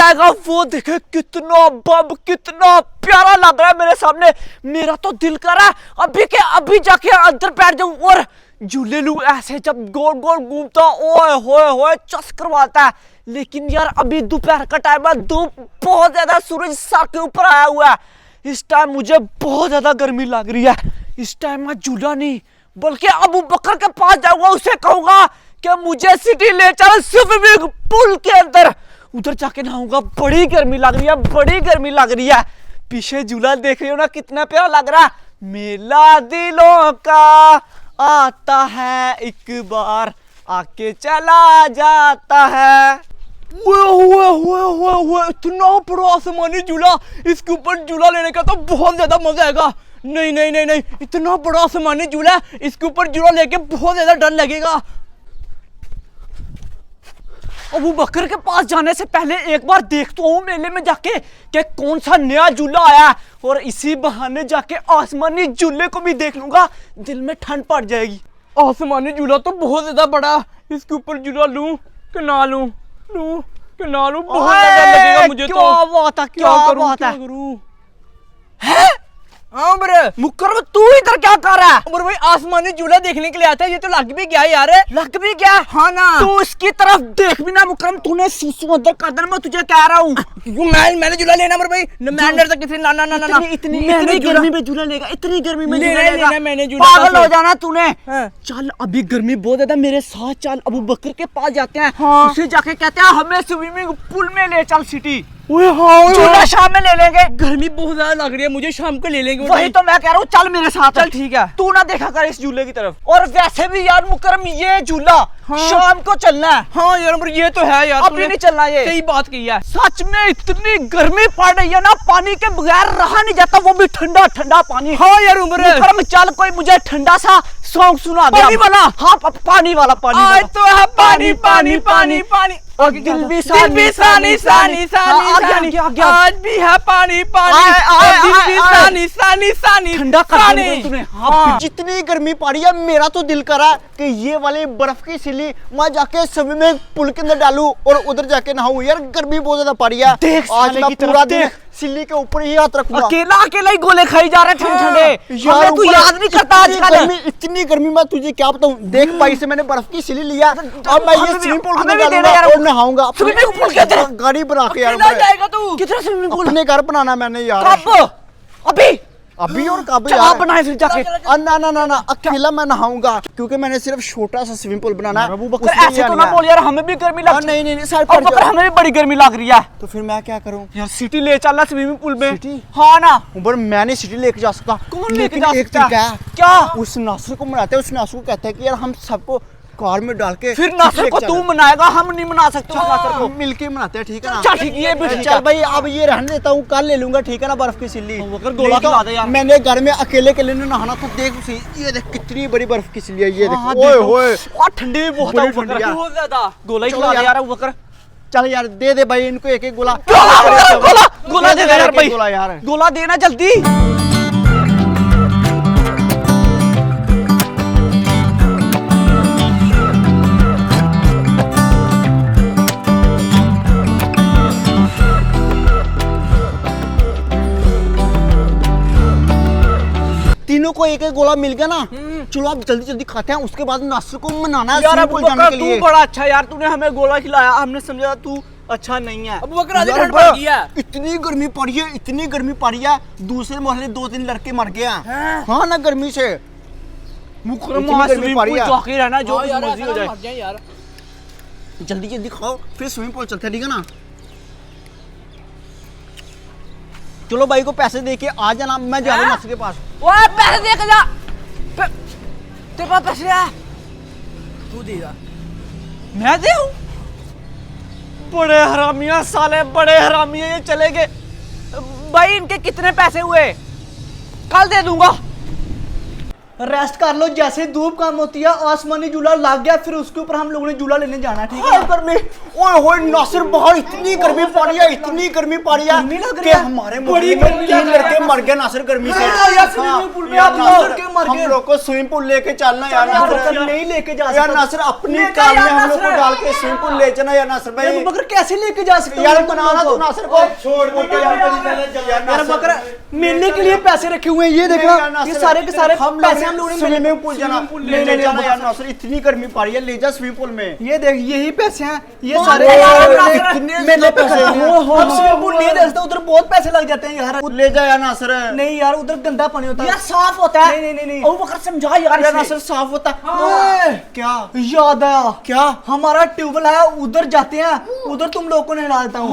जाएगा। वो देखे कितना बम, कितना प्यारा लग रहा है मेरे सामने। मेरा तो दिल कर रहा है अभी के अभी जाके अंदर बैठ जाऊं और झूले लूं। ऐसे जब गोल गोल घूमता ओए होए होए चस करवाता है। लेकिन यार अभी दोपहर का टाइम है, धूप बहुत ज्यादा, सूरज सर के ऊपर आया हुआ है। इस टाइम मुझे बहुत ज्यादा गर्मी लग रही है। इस टाइम मैं झूला नहीं बल्कि अबू बकर के पास जाऊंगा, उसे कहूंगा कि मुझे सिटी ले चल स्विमिंग पूल के अंदर, उधर जाके नहाऊंगा। बड़ी गर्मी लग रही है, बड़ी गर्मी लग रही है। पीछे झूला देख रही हो ना, कितना प्यारा लग रहा है। मेला दिलों का आता है एक बार, आके चला जाता है। इतना बड़ा आसमानी झूला, इसके ऊपर झूला लेने का तो बहुत ज्यादा मजा आएगा। नहीं नहीं नहीं नहीं, इतना बड़ा आसमानी झूला है, इसके ऊपर झूला लेके बहुत ज्यादा डर लगेगा। अबू बकर के पास जाने से पहले एक बार देख तो हूं मेले में जाके कि कौन सा नया झूला आया, और इसी बहाने जाके आसमानी झूले को भी देख लूंगा, दिल में ठंड पड़ जाएगी। आसमानी झूला तो बहुत ज्यादा बड़ा, इसके ऊपर झूला लूं कि ना लूं, लूं कि ना लूं, बहुत ज्यादा लगेगा मुझे। तो क्या बात है, क्या करूं? है मुकर्रम, तू इधर क्या कर रहा है? उमर भाई आसमानी झूला देखने के लिए आता है, ये तो लग भी गया यार। लग भी गया? हाँ ना। तू इसकी तरफ देख भी ना मुकर्रम, तूने सीसू अंदर कर देना, मैं तुझे कह रहा हूँ। मैंने झूला लेना उमर भाई, मैं अंदर तक किसी ना ना ना ना इतनी गर्मी में झूला लेगा, इतनी गर्मी में झूला लेगा? मैंने झूला, पागल हो जाना तूने। चल अभी गर्मी बहुत ज्यादा, मेरे साथ चल, अबू बकर के पास जाते हैं। उसे जाके कहते हैं हमें स्विमिंग पूल में ले चल सिटी। झूला शाम में ले लेंगे, गर्मी बहुत ज्यादा लग रही है, मुझे शाम को ले लेंगे। वही तो मैं कह रहा हूँ, चल मेरे साथ। चल ठीक है, तू ना देखा कर इस झूले की तरफ। और वैसे भी यार मुकर्रम, ये झूला शाम को चलना है। हाँ यार ये तो है यार, अभी नहीं चलना, ये सही बात की है। सच में इतनी गर्मी पड़ रही है ना, पानी के बगैर रहा नहीं जाता, वो भी ठंडा ठंडा पानी। हाँ यार मुकर्रम, चल कोई मुझे ठंडा सा सॉन्ग सुना दे। पानी वाला? हाँ पानी वाला। पानी आज तो है पानी पानी पानी पानी, और दिल भी सानी सानी सानी सानी, आज भी है पानी पानी, दिल भी सानी सानी सानी, ठंडा कर दिया तूने। हाँ जितनी गर्मी पड़ी है, मेरा तो दिल करा कि ये वाले बर्फ की सिल्ली मैं जाके स्विमिंग पूल के अंदर डालूं और उधर जाके नहाऊं। यार गर्मी बहुत ज्यादा पड़ी है। देख आज मैं पूरा दिन सिल्ली के ऊपर ही हाथ रखूंगा। अकेला ही गोले खाई जा रहे ठंडे। यार तू याद नहीं करता आजकल? इतनी गर्मी में तुझे क्या बताऊं। देख भाई से मैंने बर्फ की सिल्ली लिया, अब मैं ये स्विमिंग पूल में डालूंगा और नहाऊंगा। स्विमिंग पूल के अंदर गाड़ी बना के यार जाएगा तू? कितना स्विमिंग पूल? अपने घर बनाना मैंने यार। कब? अभी और कब यार बनाए फिर जाके? ना ना ना ना, अकेला मैं नहाऊंगा, क्योंकि मैंने सिर्फ छोटा सा स्विमिंग पूल बनाना है। ऐसे तो ना बोल यार, हमें भी गर्मी लग। नहीं नहीं साइड पर, हमें भी बड़ी गर्मी लग रही है। तो फिर मैं क्या करूं यार? सिटी ले चलना स्विमिंग पूल में। सिटी? हाँ ना उमर, मैं नहीं सिटी लेके जा सकता। कौन लेके जा सकता? क्या? उस नासर को मनाते हैं, उस नासर को कहते हैं कि यार हम सबको कार में डाल के। फिर नासर को तू मनाएगा, हम नहीं मना सकते। नासर को मिलके मनाते हैं, ठीक है ना? चल ठीक है, ये भी चल भाई, अब ये रहने देता हूँ, कल ले लूंगा, ठीक है ना? बर्फ की सिल्ली गोला खिला दे यार। मैंने घर में अकेले के लिए नहाना, तो देख उसे, ये देख कितनी बड़ी बर्फ की सिल्ली है, ये देख। ओए होए, और ठंडी भी बहुत है, बहुत ज्यादा। गोला ही खिला दे यार बकर। चल यार दे दे भाई इनको एक एक गोला। गोला दे यार भाई, गोला देना जल्दी। तीनों को एक एक गोला मिल गया ना। चलो आप जल्दी जल्दी खाते हैं, उसके बाद नासर को मनाना है यार। अबू बकर तू बड़ा अच्छा यार, तूने हमें गोला खिलाया, हमने समझा तू अच्छा नहीं है। अबू बकर ठंड पड़ गई है, इतनी गर्मी पड़ी है, इतनी गर्मी पड़ी है, दूसरे मोहल्ले 2-3 लड़के मर गए हैं। हाँ ना गर्मी से। मुकर्रम गर्मी पड़ी है, जाके रहना जो मर्जी हो जाए यार। जल्दी जल्दी खाओ, फिर स्विमिंग पूल चलते हैं, ठीक है ना? चलो भाई को पैसे दे के आ जाना, मैं जा रहा हूँ नासर के पास। ओए पैसे दे के जा, तेरे पास पैसे है? तू देगा? मैं दे? बड़े हरामिया साले, बड़े हरामिया, ये चले गए भाई। इनके कितने पैसे हुए? कल दे दूंगा। रेस्ट कर लो, जैसे धूप कम होती है आसमानी झूला लग गया, फिर उसके ऊपर हम लोगों ने झूला लेने जाना है, ठीक है? गर्मी, ओए होए नासिर बाहर इतनी गर्मी पड़ रही है, इतनी गर्मी पड़ रही गर्मी है लग रही कि है। हमारे बड़ी गर्मी तीन लग रही लड़के है। मर गए नासिर गर्मी से। यार स्विमिंग पूल में यार आप नासिर, लड़के मर हम गए। लोग को स्विमिंग पूल लेके चलना यार यार नासिर। नहीं लेके जा यार सकते। नासिर अपनी लेके कार में यार हम लोग को नासिर। डाल के स्विमिंग पूल ले जाना यार नासिर भाई। अबू बकर कैसे लेके जा सकते हो यार तुम बनाना लोगों तू को? नासिर को छोड़ दे यार बकर मिलने के लिए पैसे रखे हुए हैं, ये देखना, ये सारे के सारे हम पैसे हम लोगों ने स्विमिंग पूल जाना ले जाना यार नासिर, इतनी गर्मी पड़ रही है, ले जा स्विमिंग पूल में। ये देख यही पैसे हैं, ये सारे इतने मेरे पैसे पैसे हैं। अब स्विमिंग पूल नहीं दे सकते, उधर बहुत पैसे लग जाते हैं यार। ले जा यार नासिर। नहीं यार उधर गंदा पानी होता है यार साफ होता है। नहीं अबू बकर समझा यार यार इसे। नासिर साफ होता ओए, क्या याद आया क्या हमारा ट्यूबवेल है, उधर जाते हैं, उधर तुम लोगों को नहला देता हूँ।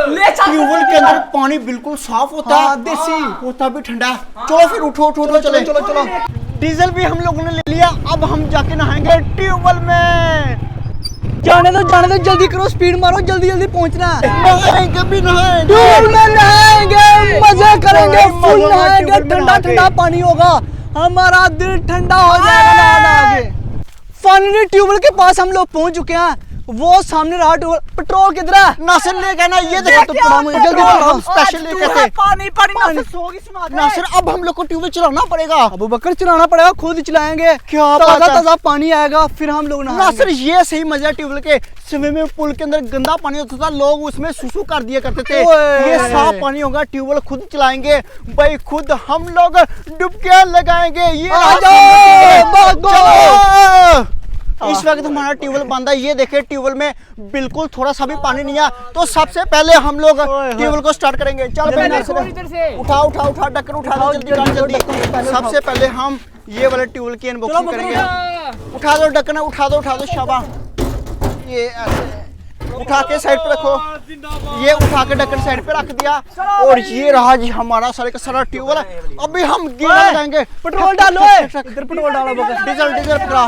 ले चल। ट्यूबवेल के अंदर पानी बिल्कुल साफ होता हाँ, है, देसी होता भी ठंडा। चलो फिर उठो उठो उठो चले चलो चलो। डीजल भी हम लोगों ने ले लिया, अब हम जाके नहाएंगे ट्यूबवेल में। जाने दो जल्दी करो, स्पीड मारो, जल्दी जल्दी पहुंचना है। नहाएंगे भी नहाएंगे। ट्यूबवेल में नहाएंगे, मजे करेंगे, फुल मजा आएगा नहाएंगे, ट्यूबवेल में ठंडा नहा के। ठंडा पानी होगा, हमारा दिल ठंडा हो जाएगा नहा नहा के। फाइनली ट्यूबवेल के पास हम लोग पहुंच चुके हैं, वो सामने रहा ट्यूबवेल। पेट्रोल किधर है? नासिर ले गया ना, ये देखो तो पड़ा मुझे, जल्दी हम स्पेशल लेके थे। पानी पानी ना सोगी सुना दे। नासिर अब हम लोग को ट्यूबवेल चलाना पड़ेगा। अबू बकर चलाना पड़ेगा, खुद चलाएंगे, क्या बात ताजा है? ताजा पानी आएगा, फिर हम लोग नासिर नहाएंगे। ये सही मजा है ट्यूबवेल के। स्विमिंग पूल के अंदर गंदा पानी होता था, लोग उसमें सुसु कर दिया करते थे। ओए। ये साफ पानी होगा, ट्यूबवेल खुद चलाएंगे भाई, खुद हम लोग डुबकियां लगाएंगे। ये आ जाओ, भागो। चलो। इस वक्त हमारा ट्यूबवेल बंद है, ये देखे ट्यूबवेल में बिल्कुल थोड़ा सा भी पानी नहीं है। तो सबसे पहले हम लोग ट्यूबवेल को स्टार्ट करेंगे। चल भाई नासिर, उठा उठा उठा ढक्कन उठा दो जल्दी जल्दी। सबसे पहले हम ये वाले ट्यूबवेल की अनबॉक्सिंग करेंगे। उठा दो ढक्कन, उठा दो शाबाश। ये ऐसे उठा के साइड पे रखो, ये उठा के ढक्कन साइड पे रख दिया। और ये रहा जी हमारा सारे का सारा ट्यूबवेल। अभी हम गेयर लगाएंगे। पेट्रोल डालो, इधर पेट्रोल डालो बकर। डीजल डीजल पकड़ा।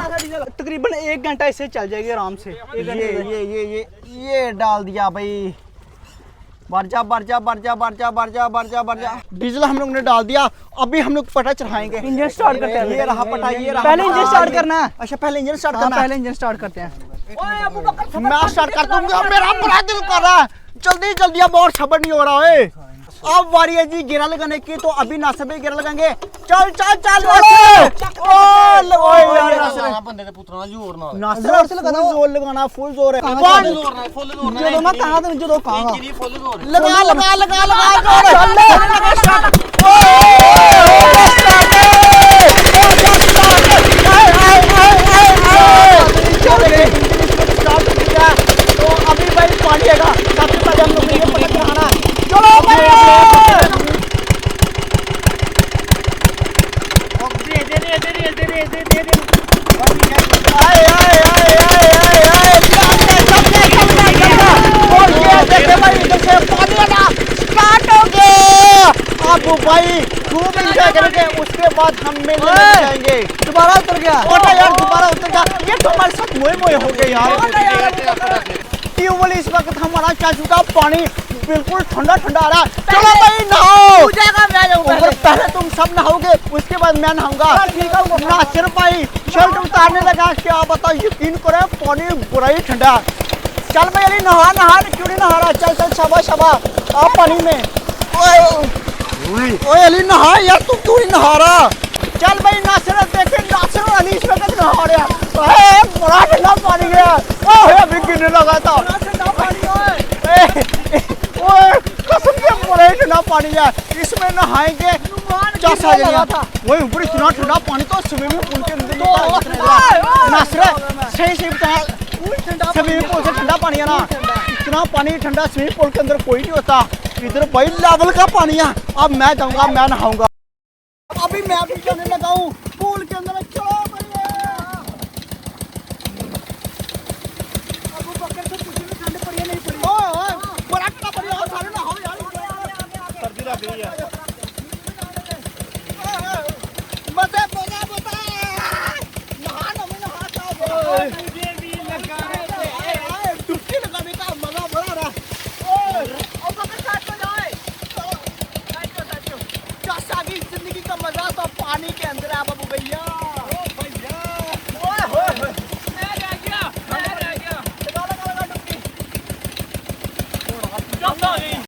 तकरीबन 1 घंटा इससे चल जाएगी आराम से। ये डाल दिया भाई। बरजा डीजल हम लोग ने डाल दिया। अभी हम लोग पटा चढ़ाएंगे। इंजन स्टार्ट करते हैं। ये रहा पटा, ये रहा पहले पटा। इंजन स्टार्ट करना है। अच्छा पहले इंजन स्टार्ट हाँ, करना है। पहले इंजन स्टार्ट करते हैं। मैं स्टार्ट कर दूंगा, मेरा बड़ा दिल कर रहा है। जल्दी जल्दी, अब और सबर नहीं हो रहा है। अब बारी है जी गेरा लगाने की, तो अभी नासिर भाई गेरा लगाएंगे। चल चल चल जोर से लगा दो। जोर लगाना, फुल जोर है। जो मैं कहा था, जो कहा लगा लगा लगा लगा जोर। तो अभी भाई पानी आएगा, सबसे पहले हम लोग ये पता चढ़ाना। चलो भाई। अब भाई खूब एंजॉय करेंगे, उसके बाद हम मेले में जाएंगे। दोबारा उतर गया। ओटा यार दोबारा उतर जा, ये तो हमारे साथ मोए मोए हो गए यार। ट्यूबवेल इस वक्त हमारा चल चुका, पानी बिल्कुल ठंडा ठंडा आ रहा है। चलो भाई नहाओ। पहले तुम सब नहाओगे, उसके बाद मैं नहाऊंगा। नासिर भाई शर्ट उतारने लगा, क्या बता, यकीन करो पानी बड़ा ही ठंडा। चल भाई अली नहा नहा, क्यों नहीं नहा रहा? चल चल शाबाश शाबाश, आ पानी में। ओए अली नहा यार, तू क्यों नहीं नहा रहा? चल भाई नासिर देखे, नासिर और अली इस वक्त नहा रहे हैं। बड़ा ठंडा पानी गया, अभी गिरने लगा था। ओए कसम से बड़ा ही ठंडा पानी है, इसमें नहाएंगे चस आ जाएगा। वही ऊपर इतना ठंडा पानी तो स्विमिंग पूल के अंदर नासिर सही सही बताया, स्विमिंग पूल से ठंडा पानी है ना, इतना पानी ठंडा स्विमिंग पूल के अंदर कोई नहीं होता। इधर भाई लेवल का पानी है। अब मैं जाऊंगा, मैं नहाऊंगा। अभी मैं भी जाने लगा हूँ पूल के अंदर। चलो अबू बकर से तुझे भी ठंड पड़ी है नहीं पड़ी? बड़ा ठंडा पड़ी है, सारे नहाओ यार, सर्दी लग रही है। मजे मजे मजे नहा मुझे भी लगाने दे, डुबकी लगाने का मजा बड़ा रहा। जिंदगी का मजा तो पानी के अंदर आप